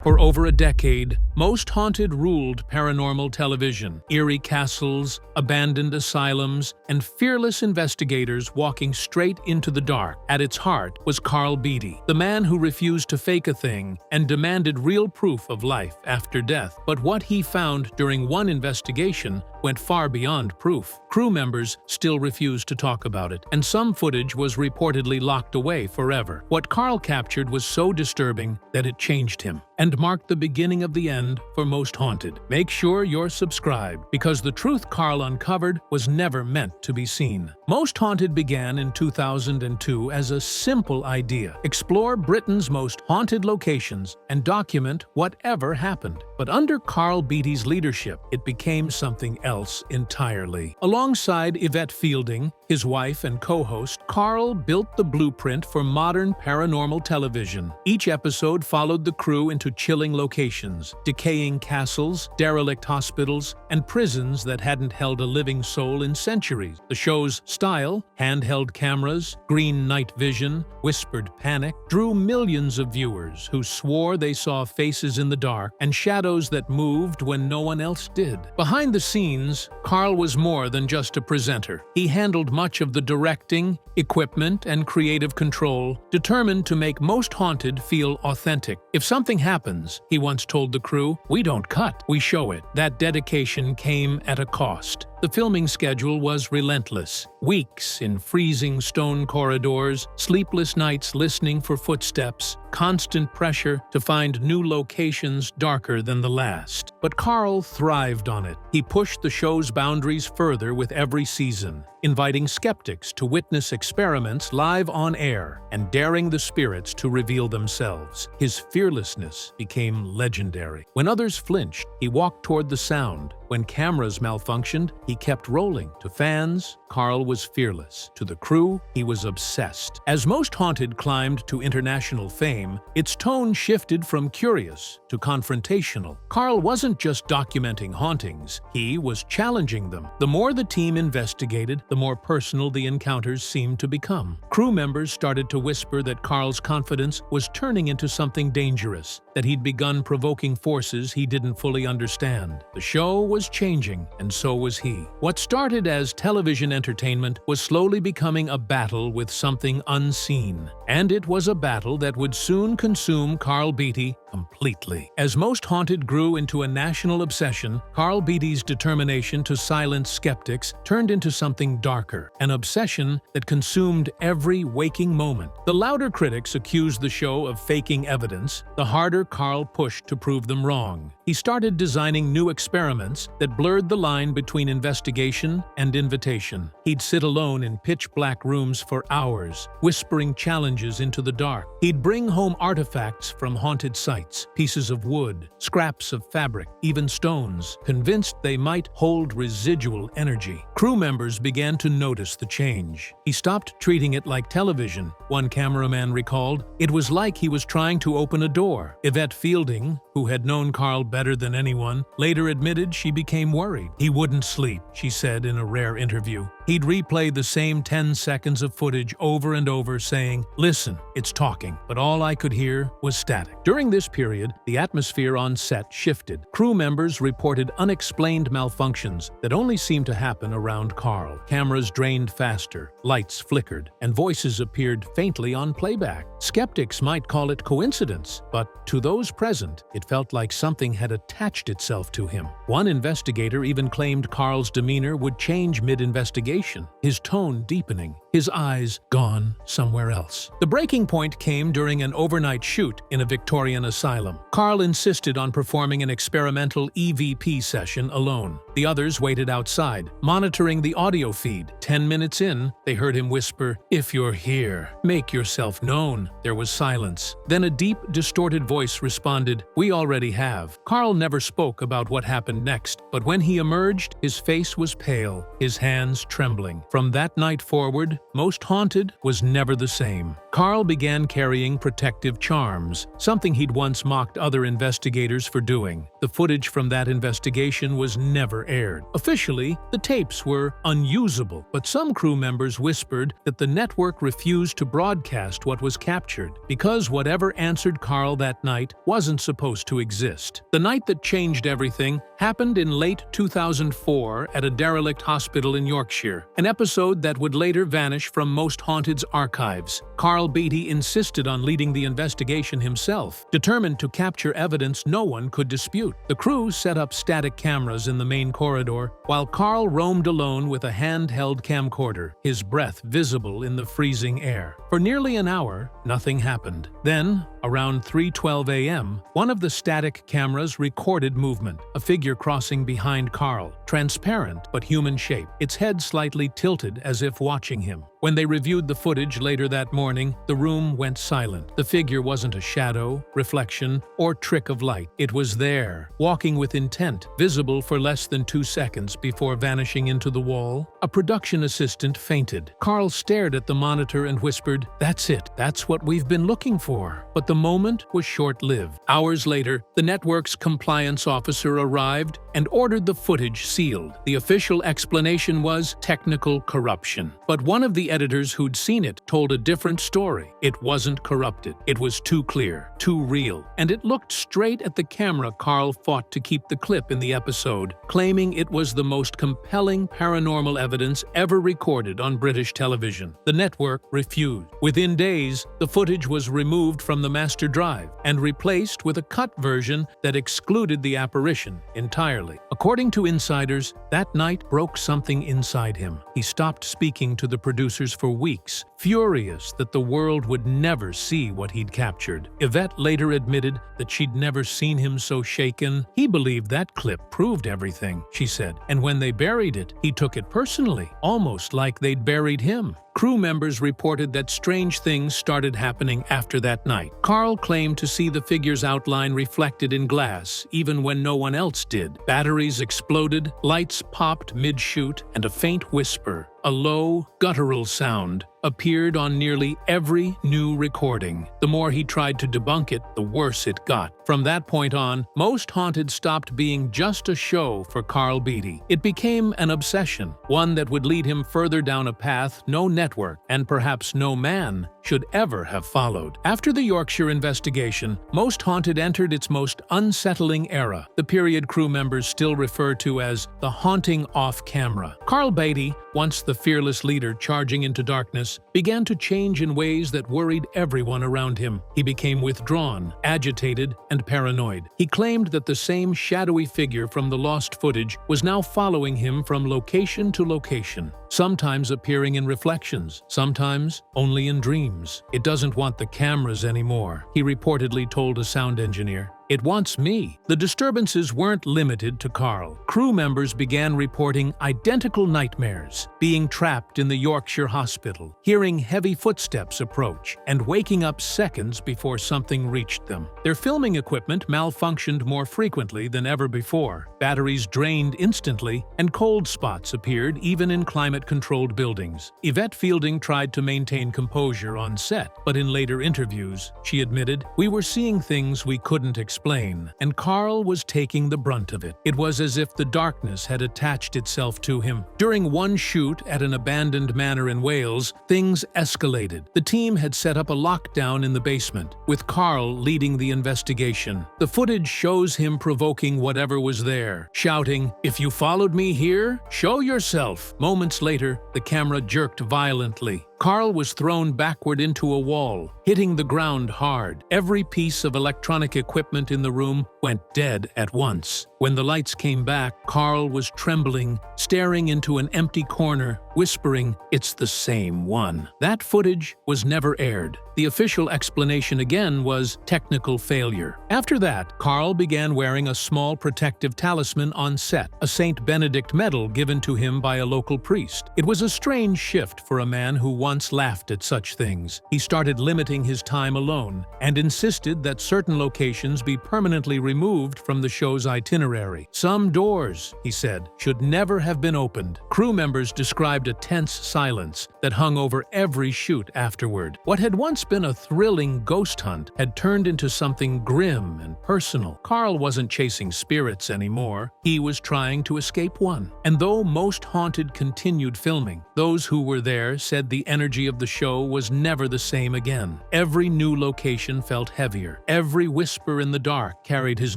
For over a decade, Most Haunted ruled paranormal television. Eerie castles, abandoned asylums, and fearless investigators walking straight into the dark. At its heart was Karl Beattie, the man who refused to fake a thing and demanded real proof of life after death. But what he found during one investigation went far beyond proof. Crew members still refused to talk about it, and some footage was reportedly locked away forever. What Karl captured was so disturbing that it changed him and marked the beginning of the end for Most Haunted. Make sure you're subscribed, because the truth Karl uncovered was never meant to be seen. Most Haunted began in 2002 as a simple idea: explore Britain's most haunted locations and document whatever happened. But under Karl Beattie's leadership, it became something else entirely. Alongside Yvette Fielding, his wife and co-host, Karl built the blueprint for modern paranormal television. Each episode followed the crew into chilling locations, decaying castles, derelict hospitals, and prisons that hadn't held a living soul in centuries. The show's style, handheld cameras, green night vision, whispered panic, drew millions of viewers who swore they saw faces in the dark and shadows that moved when no one else did. Behind the scenes, Karl was more than just a presenter. He handled much of the directing, equipment, and creative control, determined to make Most Haunted feel authentic. If something happens, he once told the crew, "We don't cut, we show it." That dedication came at a cost. The filming schedule was relentless. Weeks in freezing stone corridors, sleepless nights listening for footsteps, constant pressure to find new locations darker than the last. But Karl thrived on it. He pushed the show's boundaries further with every season, inviting skeptics to witness experiments live on air and daring the spirits to reveal themselves. His fearlessness became legendary. When others flinched, he walked toward the sound. When cameras malfunctioned, he kept rolling. To fans, Karl was fearless. To the crew, he was obsessed. As Most Haunted climbed to international fame, its tone shifted from curious to confrontational. Karl wasn't just documenting hauntings, he was challenging them. The more the team investigated, the more personal the encounters seemed to become. Crew members started to whisper that Karl's confidence was turning into something dangerous, that he'd begun provoking forces he didn't fully understand. The show was changing, and so was he. What started as television entertainment was slowly becoming a battle with something unseen. And it was a battle that would soon consume Karl Beattie completely. As Most Haunted grew into a national obsession, Karl Beattie's determination to silence skeptics turned into something darker, an obsession that consumed every waking moment. The louder critics accused the show of faking evidence, the harder Karl pushed to prove them wrong. He started designing new experiments that blurred the line between investigation and invitation. He'd sit alone in pitch-black rooms for hours, whispering challenges into the dark. He'd bring home artifacts from haunted sites, pieces of wood, scraps of fabric, even stones, convinced they might hold residual energy. Crew members began to notice the change. He stopped treating it like television. One cameraman recalled, "It was like he was trying to open a door." Yvette Fielding, who had known Karl better than anyone, later admitted she became worried. "He wouldn't sleep," she said in a rare interview. He'd replay the same 10 seconds of footage over and over, saying, "Listen, it's talking," but all I could hear was static. During this period, the atmosphere on set shifted. Crew members reported unexplained malfunctions that only seemed to happen around Karl. Cameras drained faster, lights flickered, and voices appeared faintly on playback. Skeptics might call it coincidence, but to those present, it felt like something had attached itself to him. One investigator even claimed Karl's demeanor would change mid-investigation, his tone deepening, his eyes gone somewhere else. The breaking point came during an overnight shoot in a Victorian asylum. Karl insisted on performing an experimental EVP session alone. The others waited outside, monitoring the audio feed. 10 minutes in, they heard him whisper, "If you're here, make yourself known." There was silence. Then a deep, distorted voice responded, "We already have." Karl never spoke about what happened next, but when he emerged, his face was pale, his hands trembling. From that night forward, Most Haunted was never the same. Karl began carrying protective charms, something he'd once mocked other investigators for doing. The footage from that investigation was never aired. Officially, the tapes were unusable, but some crew members whispered that the network refused to broadcast what was captured because whatever answered Karl that night wasn't supposed to exist. The night that changed everything happened in late 2004 at a derelict hospital in Yorkshire, an episode that would later vanish from Most Haunted's archives. Karl Beattie insisted on leading the investigation himself, determined to capture evidence no one could dispute. The crew set up static cameras in the main corridor, while Karl roamed alone with a handheld camcorder, his breath visible in the freezing air. For nearly an hour, nothing happened. Then, around 3:12 a.m., one of the static cameras recorded movement, a figure crossing behind Karl, transparent but human-shaped, its head slightly tilted as if watching him. When they reviewed the footage later that morning, the room went silent. The figure wasn't a shadow, reflection, or trick of light. It was there, walking with intent, visible for less than 2 seconds before vanishing into the wall. A production assistant fainted. Karl stared at the monitor and whispered, "That's it. That's what we've been looking for." But the moment was short-lived. Hours later, the network's compliance officer arrived and ordered the footage sealed. The official explanation was technical corruption. But one of the editors who'd seen it told a different story. It wasn't corrupted. It was too clear, too real, and it looked straight at the camera Karl fought to keep the clip in the episode, claiming it was the most compelling paranormal evidence ever recorded on British television. The network refused. Within days, the footage was removed from the master drive and replaced with a cut version that excluded the apparition entirely. According to insiders, that night broke something inside him. He stopped speaking to the producers for weeks, furious that the world would never see what he'd captured. Yvette later admitted that she'd never seen him so shaken. He believed that clip proved everything, she said, and when they buried it, he took it personally, almost like they'd buried him. Crew members reported that strange things started happening after that night. Karl claimed to see the figure's outline reflected in glass, even when no one else did. Batteries exploded, lights popped mid-shoot, and a faint whisper, a low, guttural sound, appeared on nearly every new recording. The more he tried to debunk it, the worse it got. From that point on, Most Haunted stopped being just a show for Karl Beattie. It became an obsession, one that would lead him further down a path no network, and perhaps no man, should ever have followed. After the Yorkshire investigation, Most Haunted entered its most unsettling era, the period crew members still refer to as the haunting off-camera. Karl Beattie, once the fearless leader charging into darkness, began to change in ways that worried everyone around him. He became withdrawn, agitated, and paranoid. He claimed that the same shadowy figure from the lost footage was now following him from location to location, sometimes appearing in reflections, sometimes only in dreams. "It doesn't want the cameras anymore," he reportedly told a sound engineer. "It wants me." The disturbances weren't limited to Karl. Crew members began reporting identical nightmares, being trapped in the Yorkshire hospital, hearing heavy footsteps approach, and waking up seconds before something reached them. Their filming equipment malfunctioned more frequently than ever before. Batteries drained instantly, and cold spots appeared even in climate-controlled buildings. Yvette Fielding tried to maintain composure on set, but in later interviews, she admitted, "We were seeing things we couldn't explain, and Karl was taking the brunt of it. It was as if the darkness had attached itself to him." During one shoot at an abandoned manor in Wales, things escalated. The team had set up a lockdown in the basement, with Karl leading the investigation. The footage shows him provoking whatever was there, shouting, "If you followed me here, show yourself." Moments later, the camera jerked violently. Karl was thrown backward into a wall, hitting the ground hard. Every piece of electronic equipment in the room went dead at once. When the lights came back, Karl was trembling, staring into an empty corner, whispering, "It's the same one." That footage was never aired. The official explanation again was technical failure. After that, Karl began wearing a small protective talisman on set, a St. Benedict medal given to him by a local priest. It was a strange shift for a man who once laughed at such things. He started limiting his time alone and insisted that certain locations be permanently removed from the show's itinerary. "Some doors," he said, "should never have been opened." Crew members described survived a tense silence that hung over every shoot afterward. What had once been a thrilling ghost hunt had turned into something grim and personal. Karl wasn't chasing spirits anymore. He was trying to escape one. And though Most Haunted continued filming, those who were there said the energy of the show was never the same again. Every new location felt heavier. Every whisper in the dark carried his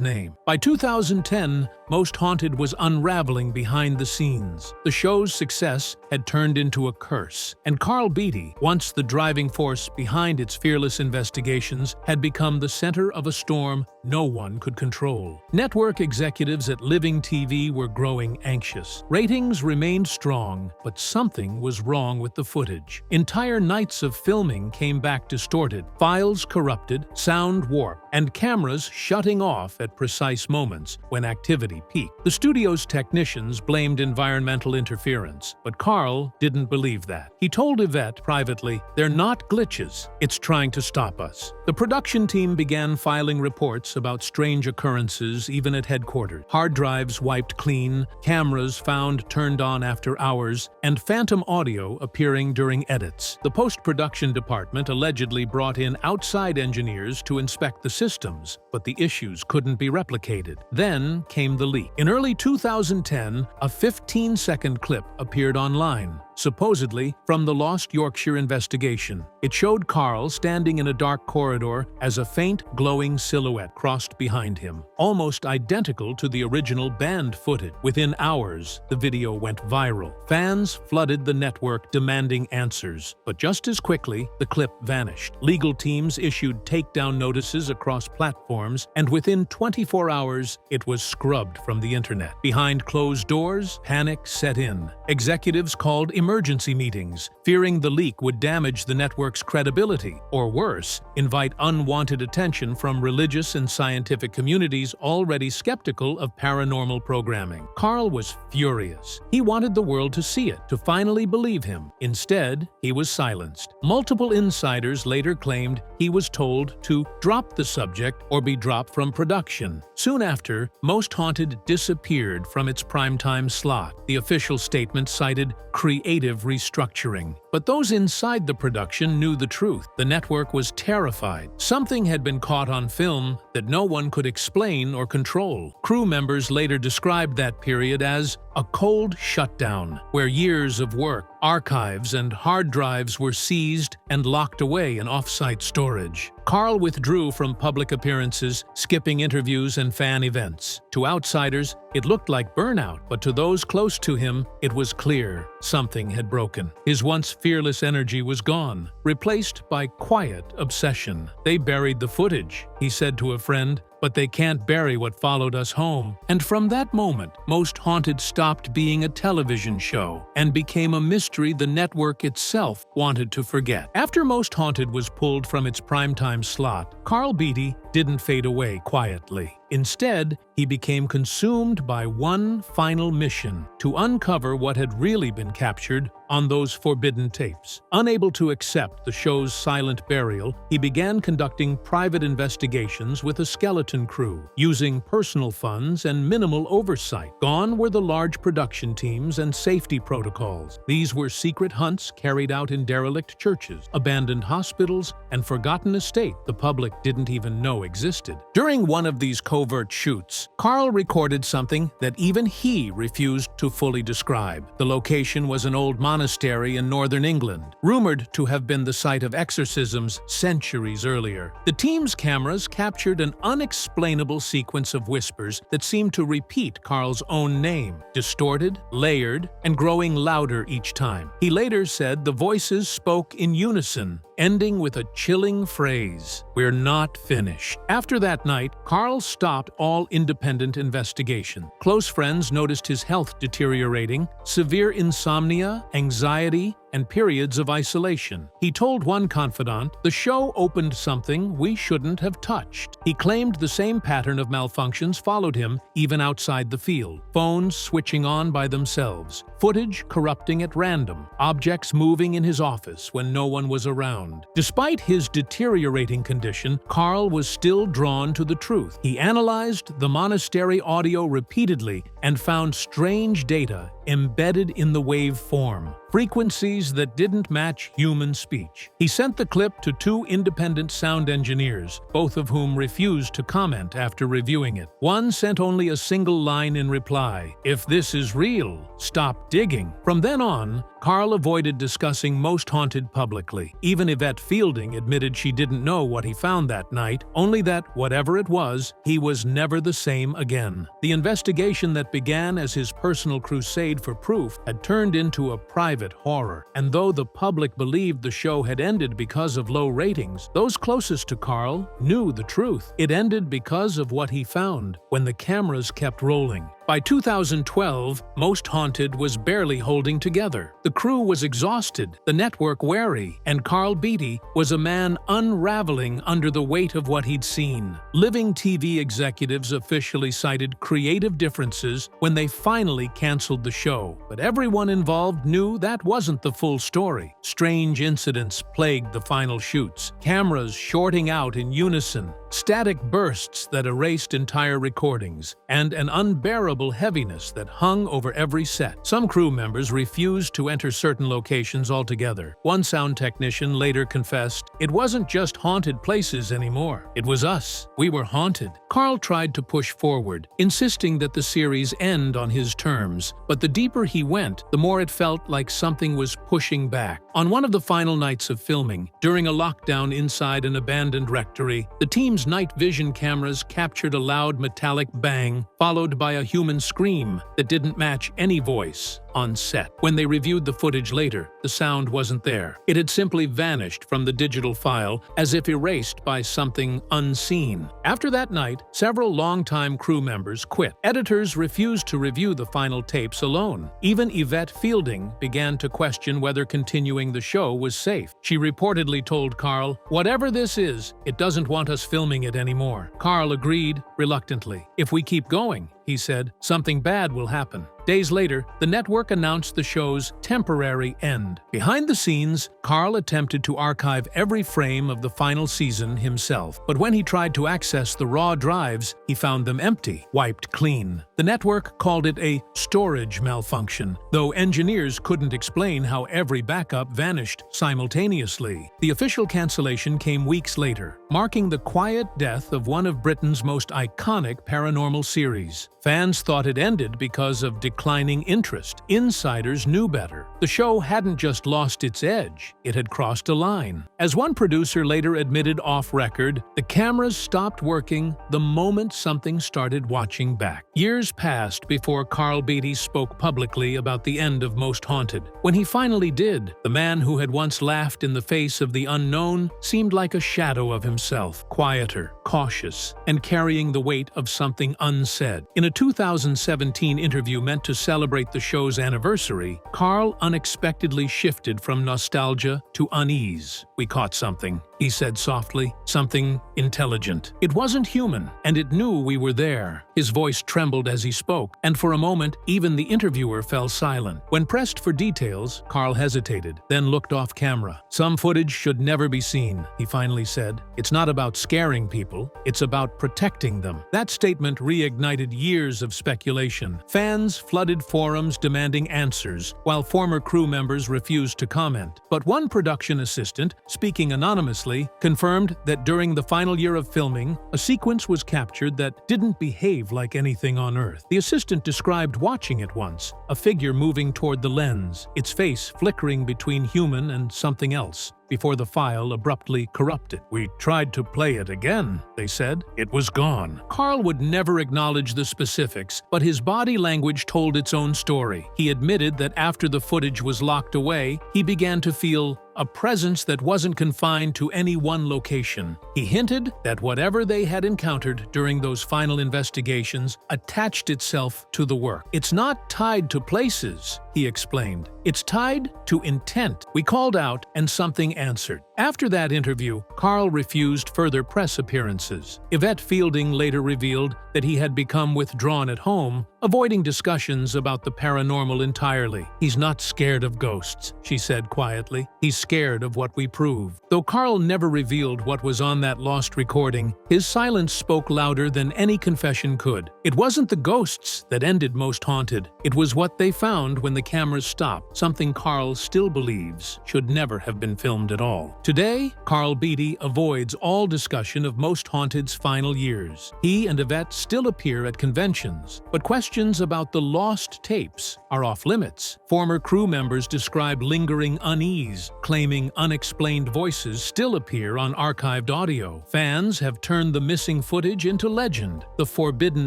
name. By 2010, Most Haunted was unraveling behind the scenes. The show's success had turned into a curse, and Karl Beattie, once the driving force behind its fearless investigations, had become the center of a storm no one could control. Network executives at Living TV were growing anxious. Ratings remained strong, but something was wrong with the footage. Entire nights of filming came back distorted, files corrupted, sound warped, and cameras shutting off at precise moments when activity peaked. The studio's technicians blamed environmental interference, but Karl didn't believe that. He told Yvette privately, "They're not glitches. It's trying to stop us." The production team began filing reports about strange occurrences even at headquarters. Hard drives wiped clean, cameras found turned on after hours, and phantom audio appearing during edits. The post-production department allegedly brought in outside engineers to inspect the systems, but the issues couldn't be replicated. Then came the leak. In early 2010, a 15-second clip appeared online, supposedly from the Lost Yorkshire investigation. It showed Karl standing in a dark corridor as a faint, glowing silhouette crossed behind him, almost identical to the original banned footage. Within hours, the video went viral. Fans flooded the network demanding answers, but just as quickly, the clip vanished. Legal teams issued takedown notices across platforms, and within 24 hours, it was scrubbed from the internet. Behind closed doors, panic set in. Executives called emergency meetings, fearing the leak would damage the network's credibility, or worse, invite unwanted attention from religious and scientific communities already skeptical of paranormal programming. Karl was furious. He wanted the world to see it, to finally believe him. Instead, he was silenced. Multiple insiders later claimed he was told to drop the subject or be dropped from production. Soon after, Most Haunted disappeared from its primetime slot. The official statement cited creative restructuring. But those inside the production knew the truth. The network was terrified. Something had been caught on film that no one could explain or control. Crew members later described that period as a cold shutdown, where years of work, archives, and hard drives were seized and locked away in off-site storage. Karl withdrew from public appearances, skipping interviews and fan events. To outsiders, it looked like burnout, but to those close to him, it was clear something had broken. His once fearless energy was gone, replaced by quiet obsession. "They buried the footage," he said to a friend, "but they can't bury what followed us home." And from that moment, Most Haunted stopped being a television show and became a mystery the network itself wanted to forget. After Most Haunted was pulled from its primetime slot, Karl Beattie didn't fade away quietly. Instead, he became consumed by one final mission: to uncover what had really been captured on those forbidden tapes. Unable to accept the show's silent burial, he began conducting private investigations with a skeleton crew, using personal funds and minimal oversight. Gone were the large production teams and safety protocols. These were secret hunts carried out in derelict churches, abandoned hospitals, and forgotten estates the public didn't even know existed. During one of these covert shoots, Karl recorded something that even he refused to fully describe. The location was an old monastery in northern England, rumored to have been the site of exorcisms centuries earlier. The team's cameras captured an unexplainable sequence of whispers that seemed to repeat Karl's own name, distorted, layered, and growing louder each time. He later said the voices spoke in unison, ending with a chilling phrase, "We're not finished." After that night, Karl stopped all independent investigation. Close friends noticed his health deteriorating, severe insomnia, anxiety, and periods of isolation. He told one confidant, "The show opened something we shouldn't have touched." He claimed the same pattern of malfunctions followed him even outside the field. Phones switching on by themselves, footage corrupting at random, objects moving in his office when no one was around. Despite his deteriorating condition, Karl was still drawn to the truth. He analyzed the monastery audio repeatedly and found strange data embedded in the waveform, frequencies that didn't match human speech. He sent the clip to 2 independent sound engineers, both of whom refused to comment after reviewing it. One sent only a single line in reply: "If this is real, stop digging." From then on, Karl avoided discussing Most Haunted publicly. Even Yvette Fielding admitted she didn't know what he found that night, only that, whatever it was, he was never the same again. The investigation that began as his personal crusade for proof had turned into a private horror. And though the public believed the show had ended because of low ratings, those closest to Karl knew the truth. It ended because of what he found when the cameras kept rolling. By 2012, Most Haunted was barely holding together. The crew was exhausted, the network wary, and Karl Beattie was a man unraveling under the weight of what he'd seen. Living TV executives officially cited creative differences when they finally canceled the show. But everyone involved knew that wasn't the full story. Strange incidents plagued the final shoots, cameras shorting out in unison, static bursts that erased entire recordings, and an unbearable heaviness that hung over every set. Some crew members refused to enter certain locations altogether. One sound technician later confessed, "It wasn't just haunted places anymore. It was us. We were haunted." Karl tried to push forward, insisting that the series end on his terms, but the deeper he went, the more it felt like something was pushing back. On one of the final nights of filming, during a lockdown inside an abandoned rectory, the team's night vision cameras captured a loud metallic bang, followed by a human scream that didn't match any voice on set. When they reviewed the footage later, the sound wasn't there. It had simply vanished from the digital file, as if erased by something unseen. After that night, several longtime crew members quit. Editors refused to review the final tapes alone. Even Yvette Fielding began to question whether continuing the show was safe. She reportedly told Karl, "Whatever this is, it doesn't want us filming it anymore." Karl agreed reluctantly. "If we keep going," he said, "something bad will happen." Days later, the network announced the show's temporary end. Behind the scenes, Karl attempted to archive every frame of the final season himself. But when he tried to access the raw drives, he found them empty, wiped clean. The network called it a storage malfunction, though engineers couldn't explain how every backup vanished simultaneously. The official cancellation came weeks later, marking the quiet death of one of Britain's most iconic paranormal series. Fans thought it ended because of declining interest. Insiders knew better. The show hadn't just lost its edge, it had crossed a line. As one producer later admitted off-record, the cameras stopped working the moment something started watching back. Years passed before Karl Beattie spoke publicly about the end of Most Haunted. When he finally did, the man who had once laughed in the face of the unknown seemed like a shadow of himself, quieter, cautious, and carrying the weight of something unsaid. In a 2017 interview meant to celebrate the show's anniversary, Karl unexpectedly shifted from nostalgia to unease. "We caught something," he said softly, "something intelligent. It wasn't human, and it knew we were there." His voice trembled as he spoke, and for a moment, even the interviewer fell silent. When pressed for details, Karl hesitated, then looked off camera. "Some footage should never be seen," he finally said. "It's not about scaring people, it's about protecting them." That statement reignited years of speculation. Fans flooded forums demanding answers, while former crew members refused to comment. But one production assistant, speaking anonymously, confirmed that during the final year of filming, a sequence was captured that didn't behave like anything on Earth. The assistant described watching it once, a figure moving toward the lens, its face flickering between human and something else, before the file abruptly corrupted. "We tried to play it again," they said. "It was gone." Karl would never acknowledge the specifics, but his body language told its own story. He admitted that after the footage was locked away, he began to feel a presence that wasn't confined to any one location. He hinted that whatever they had encountered during those final investigations attached itself to the work. "It's not tied to places," he explained. "It's tied to intent. We called out and something answered." After that interview, Karl refused further press appearances. Yvette Fielding later revealed that he had become withdrawn at home, avoiding discussions about the paranormal entirely. "He's not scared of ghosts," she said quietly. "He's scared of what we prove." Though Karl never revealed what was on that lost recording, his silence spoke louder than any confession could. It wasn't the ghosts that ended Most Haunted. It was what they found when the cameras stopped, something Karl still believes should never have been filmed at all. Today, Karl Beattie avoids all discussion of Most Haunted's final years. He and Yvette still appear at conventions, but questions about the lost tapes are off-limits. Former crew members describe lingering unease, claiming unexplained voices still appear on archived audio. Fans have turned the missing footage into legend, the forbidden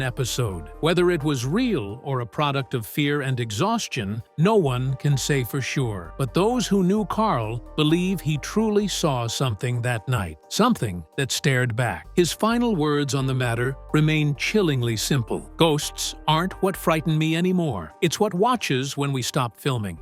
episode. Whether it was real or a product of fear and exhaustion, no one can say for sure. But those who knew Karl believe he truly saw something that night, something that stared back. His final words on the matter remain chillingly simple. "Ghosts aren't what frighten me anymore. It's what watches when we stop filming."